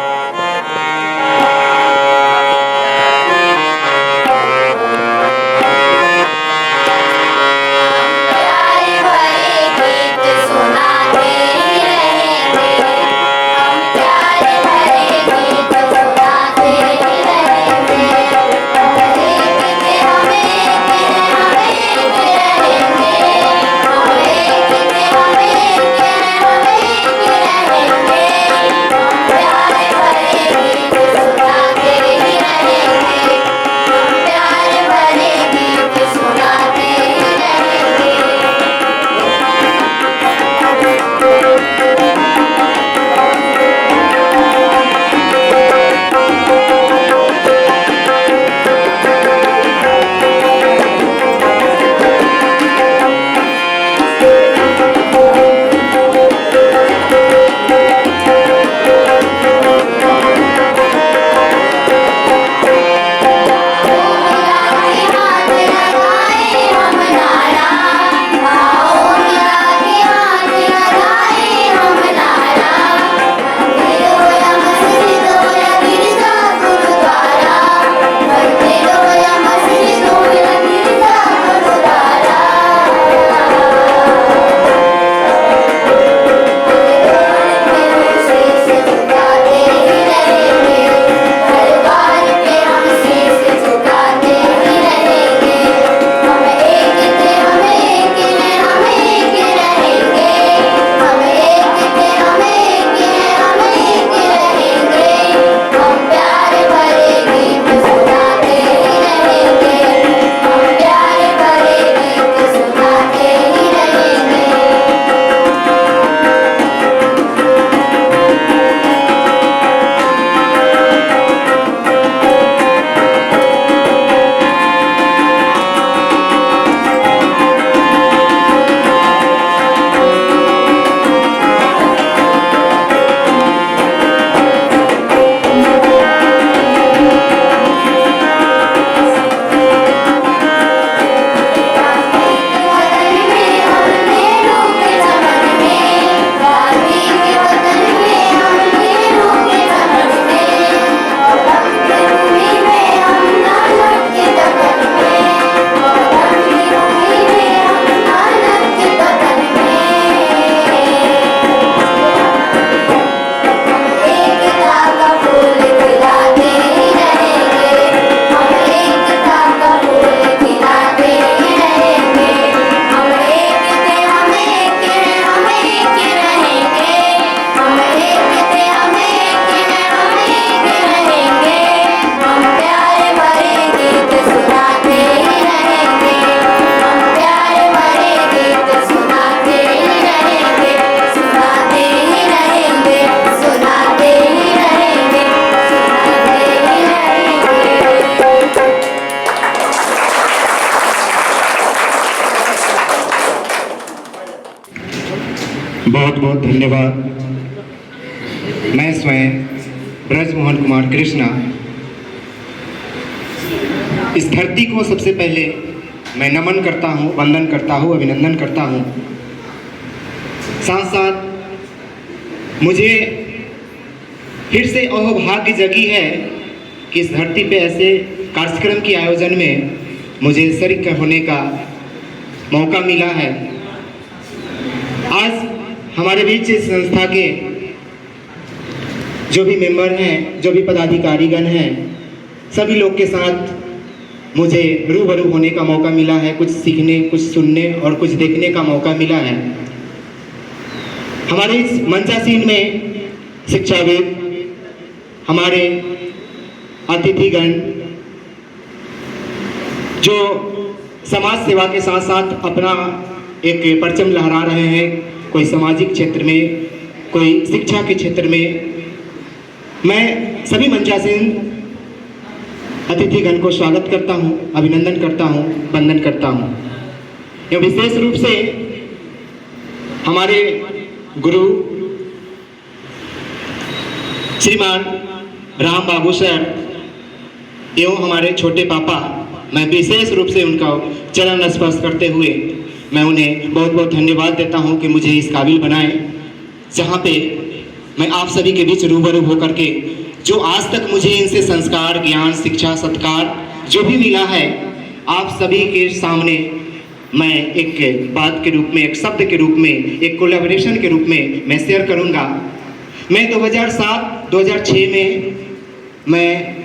बहुत बहुत धन्यवाद। मैं स्वयं ब्रजमोहन कुमार कृष्णा। इस धरती को सबसे पहले मैं नमन करता हूँ, वंदन करता हूँ, अभिनंदन करता हूँ। साथ साथ मुझे फिर से अहोभाग्य जगी है कि इस धरती पे ऐसे कार्यक्रम के आयोजन में मुझे शरीक होने का मौका मिला है। आज हमारे बीच इस संस्था के जो भी मेंबर हैं, जो भी पदाधिकारीगण हैं, सभी लोग के साथ मुझे रूबरू होने का मौका मिला है। कुछ सीखने, कुछ सुनने और कुछ देखने का मौका मिला है। हमारे इस मंचासीन में शिक्षाविद, हमारे अतिथिगण जो समाज सेवा के साथ साथ अपना एक परचम लहरा रहे हैं, कोई सामाजिक क्षेत्र में, कोई शिक्षा के क्षेत्र में, मैं सभी मंचासीन अतिथिगण को स्वागत करता हूं, अभिनंदन करता हूं, वंदन करता हूं। यह विशेष रूप से हमारे गुरु श्रीमान राम बाबू सर एवं हमारे छोटे पापा, मैं विशेष रूप से उनका चरण स्पर्श करते हुए मैं उन्हें बहुत बहुत धन्यवाद देता हूं कि मुझे इस काबिल बनाए, जहां पे मैं आप सभी के बीच रूबरू होकर के जो आज तक मुझे इनसे संस्कार, ज्ञान, शिक्षा, सत्कार जो भी मिला है, आप सभी के सामने मैं एक बात के रूप में, एक शब्द के रूप में, एक कोलैबोरेशन के रूप में मैं शेयर करूंगा। मैं 2007-2006 में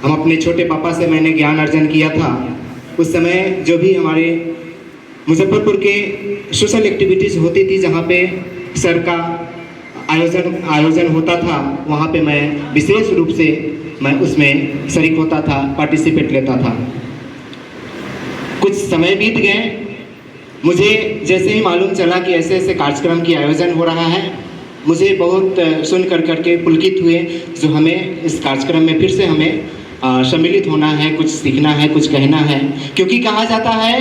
हम अपने छोटे पापा से मैंने ज्ञान अर्जन किया था। उस समय जो भी हमारे मुजफ्फरपुर के सोशल एक्टिविटीज़ होती थी, जहाँ पे सर का आयोजन होता था, वहाँ पे मैं विशेष रूप से मैं उसमें शरीक होता था, पार्टिसिपेट लेता था। कुछ समय बीत गए, मुझे जैसे ही मालूम चला कि ऐसे ऐसे कार्यक्रम की आयोजन हो रहा है, मुझे बहुत सुन करके पुलकित हुए, जो हमें इस कार्यक्रम में फिर से हमें सम्मिलित होना है, कुछ सीखना है, कुछ कहना है। क्योंकि कहा जाता है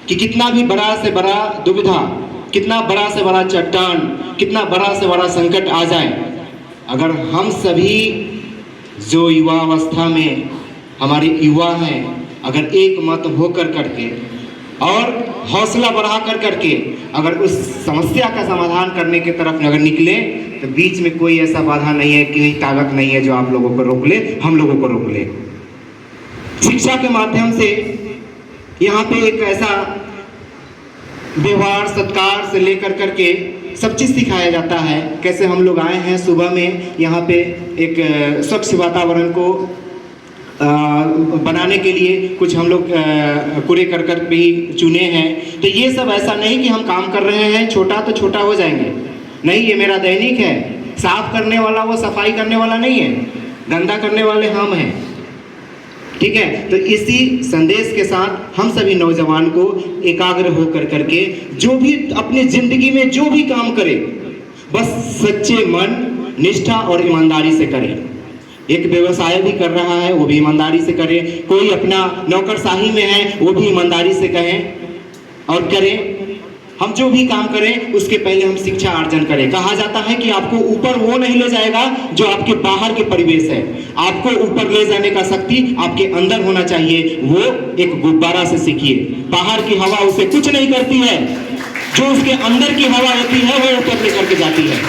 कि कितना भी बड़ा से बड़ा दुविधा, कितना बड़ा से बड़ा चट्टान, कितना बड़ा से बड़ा संकट आ जाए, अगर हम सभी जो युवा अवस्था में हमारे युवा हैं, अगर एक मत होकर करके और हौसला बढ़ा करके अगर उस समस्या का समाधान करने की तरफ अगर निकले, तो बीच में कोई ऐसा बाधा नहीं है, कोई ताकत नहीं है जो आप लोगों को रोक ले, हम लोगों को रोक ले। शिक्षा के माध्यम से यहाँ पे एक ऐसा व्यवहार, सत्कार से लेकर करके सब चीज़ सिखाया जाता है। कैसे हम लोग आए हैं सुबह में यहाँ पे एक स्वच्छ वातावरण को बनाने के लिए कुछ हम लोग कूड़े करकट भी चुने हैं। तो ये सब ऐसा नहीं कि हम काम कर रहे हैं, छोटा तो छोटा हो जाएंगे, नहीं, ये मेरा दैनिक है। साफ करने वाला वो सफाई करने वाला नहीं है, गंदा करने वाले हम हैं। ठीक है, तो इसी संदेश के साथ हम सभी नौजवान को एकाग्र होकर करके जो भी अपनी जिंदगी में जो भी काम करे, बस सच्चे मन, निष्ठा और ईमानदारी से करे। एक व्यवसाय भी कर रहा है, वो भी ईमानदारी से करे। कोई अपना नौकरशाही में है, वो भी ईमानदारी से कहें और करें। हम जो भी काम करें उसके पहले हम शिक्षा अर्जन करें। कहा जाता है कि आपको ऊपर वो नहीं ले जाएगा जो आपके बाहर के परिवेश है, आपको ऊपर ले जाने का शक्ति आपके अंदर होना चाहिए। वो एक गुब्बारा से सीखिए, बाहर की हवा उसे कुछ नहीं करती है, जो उसके अंदर की हवा होती है वो ऊपर लेकर के जाती है।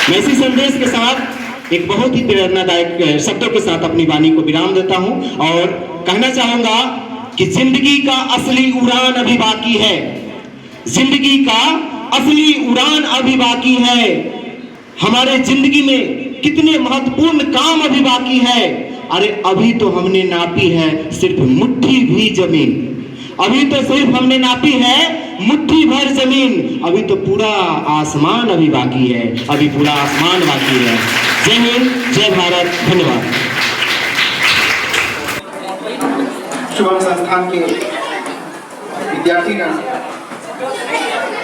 मैं इसी संदेश के साथ एक बहुत ही प्रेरणादायक शब्दों के साथ अपनी वाणी को विराम देता हूं और कहना चाहूंगा कि जिंदगी का असली उड़ान अभी बाकी है, जिंदगी का असली उड़ान अभी बाकी है। हमारे जिंदगी में कितने महत्वपूर्ण काम अभी बाकी है। अरे अभी तो हमने नापी है सिर्फ मुट्ठी भी जमीन, अभी तो सिर्फ हमने नापी है मुट्ठी भर जमीन, अभी तो पूरा आसमान अभी बाकी है, अभी पूरा आसमान बाकी है। जय हिंद, जय भारत, धन्यवाद। शुभम संस्थान के विद्यार्थीगण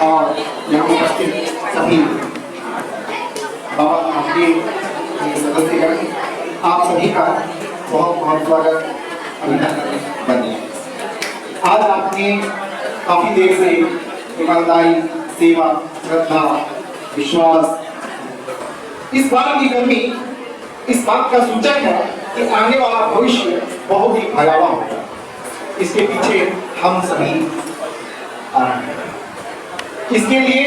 और यहाँ उपस्थित सभी बाबा आपके सदस्यगण, आप सभी का बहुत बहुत स्वागत, अभिनंदन। आज आपने काफी देर से ईमानदारी, सेवा, श्रद्धा, विश्वास, इस बार की गर्मी इस बात का सूचक है कि आने वाला भविष्य बहुत ही भयावह होगा। इसके पीछे हम सभी आ रहे हैं। इसके लिए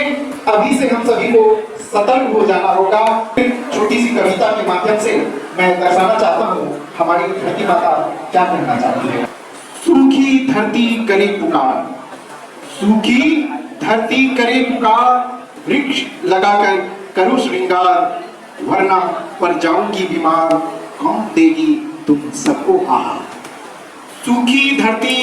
अभी से हम सभी को सतर्क हो जाना होगा। छोटी सी कविता के माध्यम से मैं दर्शाना चाहता हूँ हमारी धरती माता क्या कहना चाहती है। सूखी धरती करे पुकार, सूखी धरती करे पुकार, वृक्ष लगाकर करो श्रृंगार, वरना पर जाऊंगी बीमार, कौन देगी तुम सबको आहार। सूखी धरती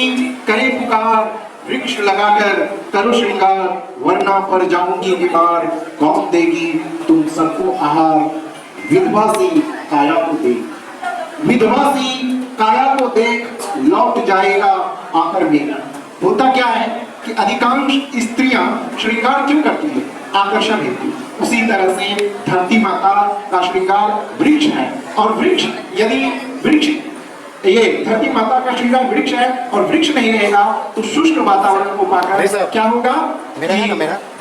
करे पुकार, वृक्ष लगाकर करो श्रृंगार, वरना पर जाऊंगी बीमार, कौन देगी तुम सबको आहार। विधवा सी काया को देख, विधवा सी काया को देख, लौट जाएगा आकर मेरा। होता क्या है कि अधिकांश स्त्रियां श्रृंगार क्यों करती है? आकर्षण हेतु। उसी तरह से धरती माता का श्रृंगार वृक्ष है, और वृक्ष यदि वृक्ष ये धरती माता का श्रृंगार वृक्ष है और वृक्ष नहीं रहेगा तो शुष्क वातावरण को पाकर क्या होगा कि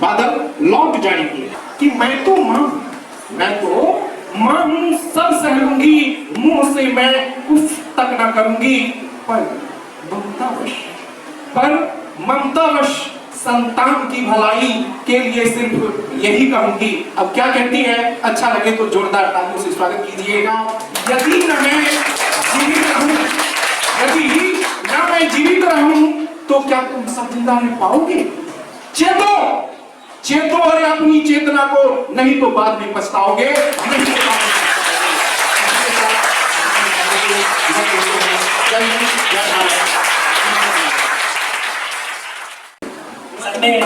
बादल लौट जाएंगे। कि मैं तो मां सब सह लूंगी, मुंह से मैं उफ तक ना करूंगी, पर ममतावश संतान की भलाई के लिए सिर्फ यही कहूंगी। अब क्या कहती है? अच्छा लगे तो जोरदार तालियों से स्वागत कीजिएगा। यदि न मैं जीवित रहूं, यदि न मैं जीवित रहूं तो क्या तुम सब जिंदा रह पाओगे? चेतो, चेतो अरे अपनी चेतना को, नहीं तो बाद में पछताओगे। में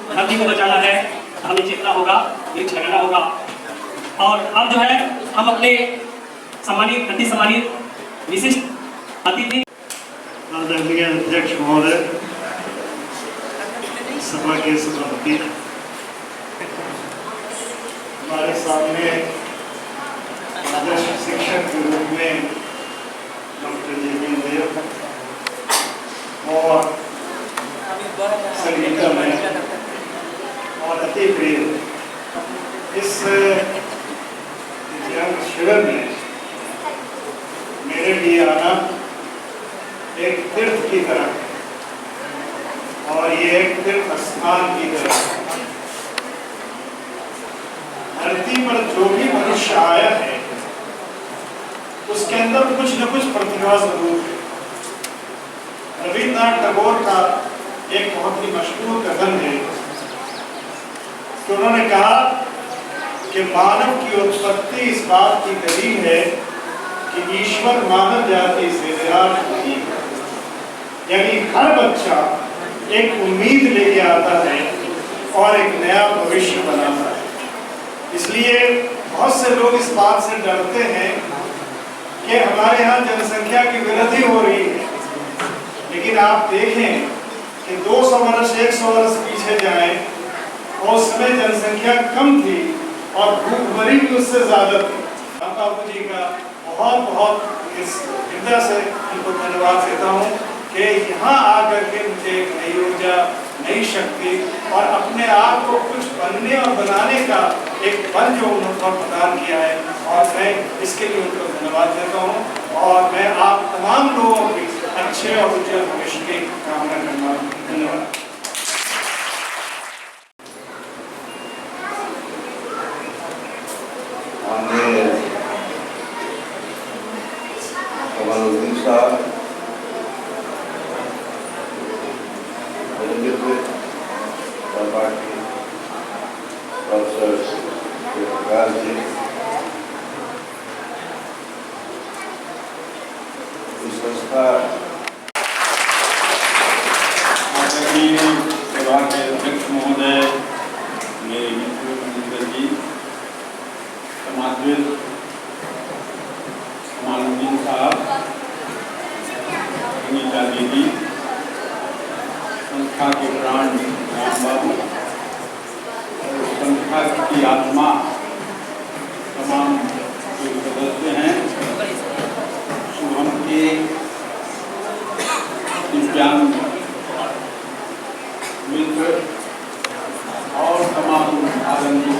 धरती को बचाना है, हमें चेतना होगा, वृक्ष लगाना होगा। और अब जो है हम अपने सम्मानित अति सम्मानित विशिष्ट अतिथि आदरणीय अध्यक्ष महोदय, सभा के सभापति, हमारे सामने आदर्श शिक्षक के रूप में डॉक्टर जेबी देव और संगीता में और अति प्रिय इस शिविर में मेरे लिए आना एक तीर्थ की तरह और ये एक तीर्थ स्थान की तरह। धरती पर जो भी मनुष्य आया है उसके अंदर कुछ न कुछ प्रतिभा जरूर है। रविन्द्रनाथ टैगोर का एक बहुत ही मशहूर कथन है कि उन्होंने कहा कि मानव की उत्पत्ति इस बात की दलील है कि ईश्वर मानव जाति से निराश नहीं है। यानी हर बच्चा एक उम्मीद लेके आता है और एक नया भविष्य बनाता है। इसलिए बहुत से लोग इस बात से डरते हैं कि हमारे यहाँ जनसंख्या की वृद्धि हो रही है, लेकिन आप देखें कि 200 वर्ष 100 वर्ष पीछे जाएं और उस समय जनसंख्या कम थी और भूखमरी भी उससे ज्यादा थी। बाबू जी का बहुत बहुत इस हृदय से उनको धन्यवाद देता हूँ कि यहाँ आकर के मुझे एक नई ऊर्जा, नई शक्ति और अपने आप को कुछ बनने और बनाने का एक बल जो उन्होंने प्रदान किया है, और मैं इसके लिए उनको धन्यवाद देता हूँ। और मैं आप तमाम लोगों की अच्छे और उज्जवल भविष्य की कामना करता हूँ। धन्यवाद। कमालुद्दीन साहब, प्रोफेसर प्रकाश जी, इस संस्था आदरणीय सभा के अध्यक्ष महोदय, मेरे मित्र जी, समाजविद कमालुद्दीन साहब, सुनीता दीदी, संस्था के प्राण राम बाबू, संस्था की आत्मा, तमाम जो सदस्य हैं, शुभम के दिव्यांग मित्र और तमाम आदरणीय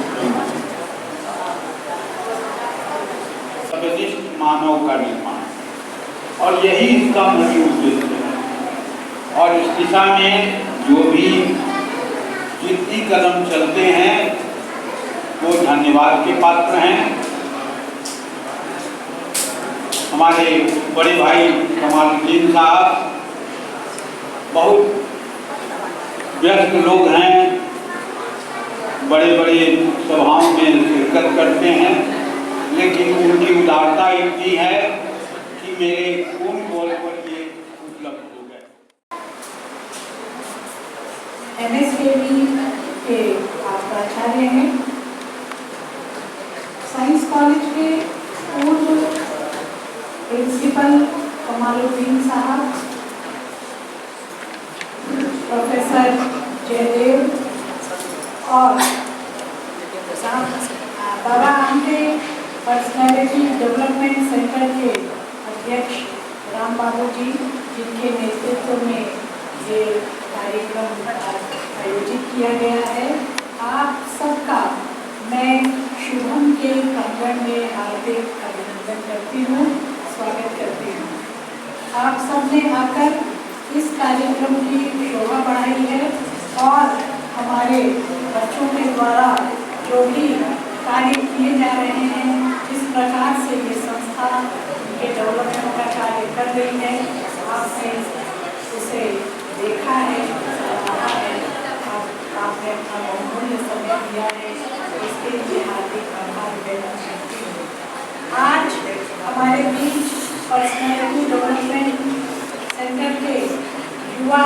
काम नहीं उद्देश्य है। और इस दिशा में जो भी जितनी कदम चलते हैं वो धन्यवाद के पात्र हैं। हमारे बड़े भाई कमालुद्दीन साहब बहुत व्यस्त लोग हैं, बड़े बड़े सभाओं में शिरकत करते हैं, लेकिन उनकी उदारता इतनी है कि मेरे फोन कॉल पर ये उपलब्ध हो गए। MSKV के आप प्राचार्य हैं, साइंस कॉलेज के पूर्व प्रिंसिपल कमालुद्दीन साहब, प्रोफेसर जयदेव और Baba Amte personality development centre के अध्यक्ष राम बाबू जी, जिनके नेतृत्व में ये कार्यक्रम आयोजित किया गया है, आप सबका मैं शुभम के प्रांगण में हार्दिक अभिनंदन करती हूँ, स्वागत करती हूँ। आप सबने आकर इस कार्यक्रम की शोभा बढ़ाई है और हमारे बच्चों के द्वारा जो भी कार्य किए जा रहे हैं, जिस प्रकार से ये संस्था उनके डेवलपमेंट का कार्य कर रही है, आपने उसे देखा है, सराहा है, आपने अपना बहुमूल्य समय दिया है, इसके लिए हार्दिक आभार व्यक्त करती हूँ। आज हमारे बीच पर्सनैलिटी डेवलपमेंट सेंटर के युवा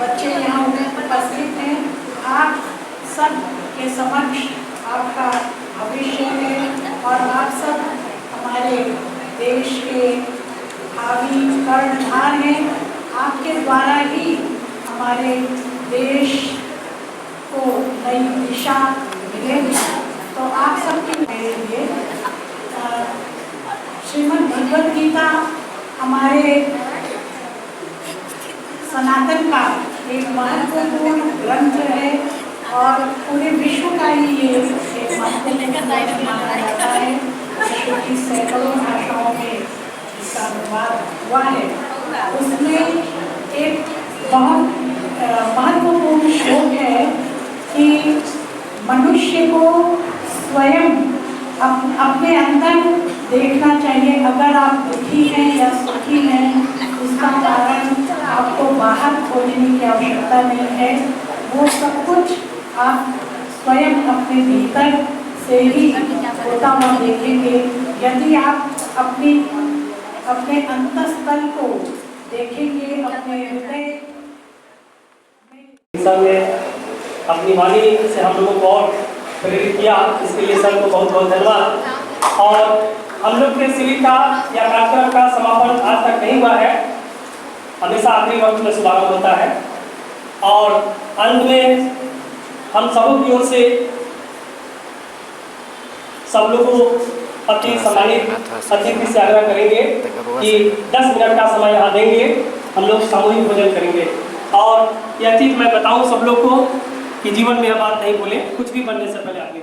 बच्चे यहाँ उपस्थित हैं। आप सब के समक्ष आपका भविष्य है और आप सब हमारे देश के भावी कर्णधार हैं। आपके द्वारा ही हमारे देश को नई दिशा मिलेगी। तो आप सबके मेरे लिए श्रीमद् भगवद गीता हमारे सनातन का एक महत्वपूर्ण ग्रंथ है और पूरे विश्व का ही ये एक महत्वपूर्ण ग्रंथ माना जाता है। विश्व की सैकड़ों भाषाओं में इसका अनुवाद हुआ है। उसमें एक बहुत महत्वपूर्ण श्लोक है कि मनुष्य को स्वयं अपने अंदर देखना चाहिए। अगर आप दुखी हैं या सुखी हैं, उसका कारण आपको बाहर खोजने की आवश्यकता नहीं है। वो सब कुछ आप स्वयं अपने भीतर से ही होता हुआ देखेंगे। यदि आप अपने अंतःस्थल को देखेंगे, अपने हृदय ने अपनी वाणी से हम लोगों को और प्रेरित किया, इसके लिए सर को बहुत बहुत धन्यवाद। और हम लोग के शिविर का या कार्यक्रम का समापन आज तक नहीं हुआ है, हमेशा आखिरी वक्त में शुभारंभ होता है। और अंत में हम सबों की ओर से सब लोगों अपनी सम्मानित अतिथि से आग्रह करेंगे कि 10 मिनट का समय यहाँ देंगे, हम लोग सामूहिक भोजन करेंगे। और यह चीज़ मैं बताऊँ सब लोग को कि जीवन में यह बात नहीं भूलें, कुछ भी बनने से पहले आगे